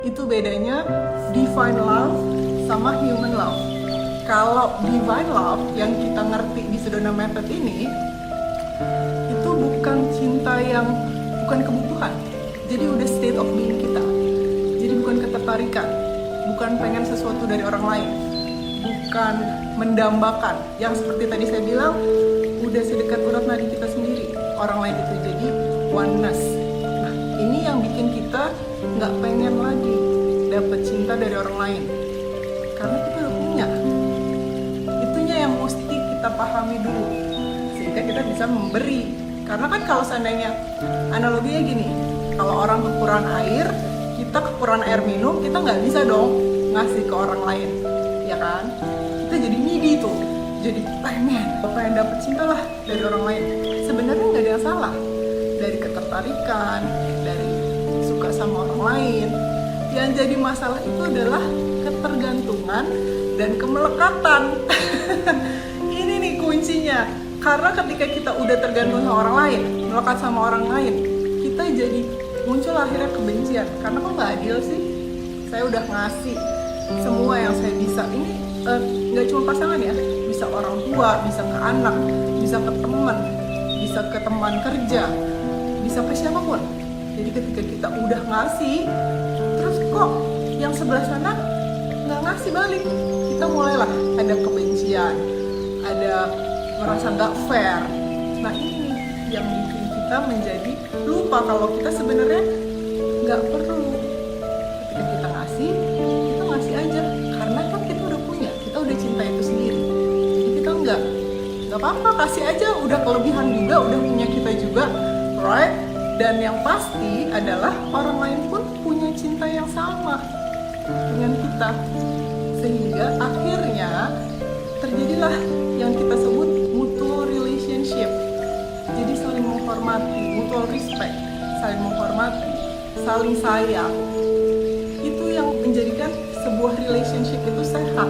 Itu bedanya divine love sama human love. Kalau divine love yang kita ngerti di Sedona Method ini, itu bukan cinta yang bukan kebutuhan. Jadi udah state of being kita. Jadi bukan ketertarikan, bukan pengen sesuatu dari orang lain, bukan mendambakan. Yang seperti tadi saya bilang, udah sedekat urat nadi kita sendiri. Orang lain itu jadi oneness. Nah, ini yang bikin kita nggak pengen lagi dapat cinta dari orang lain. Karena kita udah punya. Itunya yang mesti kita pahami dulu. Sehingga kita bisa memberi. Karena kan kalau seandainya, analoginya gini, kalau orang kekurangan air, kita kekurangan air minum, kita nggak bisa dong ngasih ke orang lain, ya kan? Kita jadi needy tuh, jadi pengen dapet cinta lah dari orang lain. Sebenarnya nggak ada yang salah, dari ketertarikan, dari suka sama orang lain. Yang jadi masalah itu adalah ketergantungan dan kemelekatan. Ini nih kuncinya. Karena ketika kita udah tergantung sama orang lain, melekat sama orang lain, kita jadi muncul akhirnya kebencian. Karena kok nggak adil sih? Saya udah ngasih semua yang saya bisa. Ini nggak cuma pasangan ya, bisa orang tua, bisa ke anak, bisa ke teman, bisa ke teman kerja, bisa ke siapapun. Jadi ketika kita udah ngasih, terus kok yang sebelah sana nggak ngasih balik, kita mulailah ada kebencian, ada merasa nggak fair. Nah ini yang bikin kita menjadi lupa kalau kita sebenarnya nggak perlu. Ketika kita ngasih aja, karena kan kita udah punya, kita udah cinta itu sendiri. Jadi kita nggak apa-apa, kasih aja, udah kelebihan juga, udah punya kita juga, right? Dan yang pasti adalah orang lain pun punya cinta yang sama dengan kita, sehingga akhirnya terjadilah yang kita sebut mutual relationship. Jadi saling menghormati, mutual respect, saling menghormati, saling sayang. Itu yang menjadikan sebuah relationship itu sehat.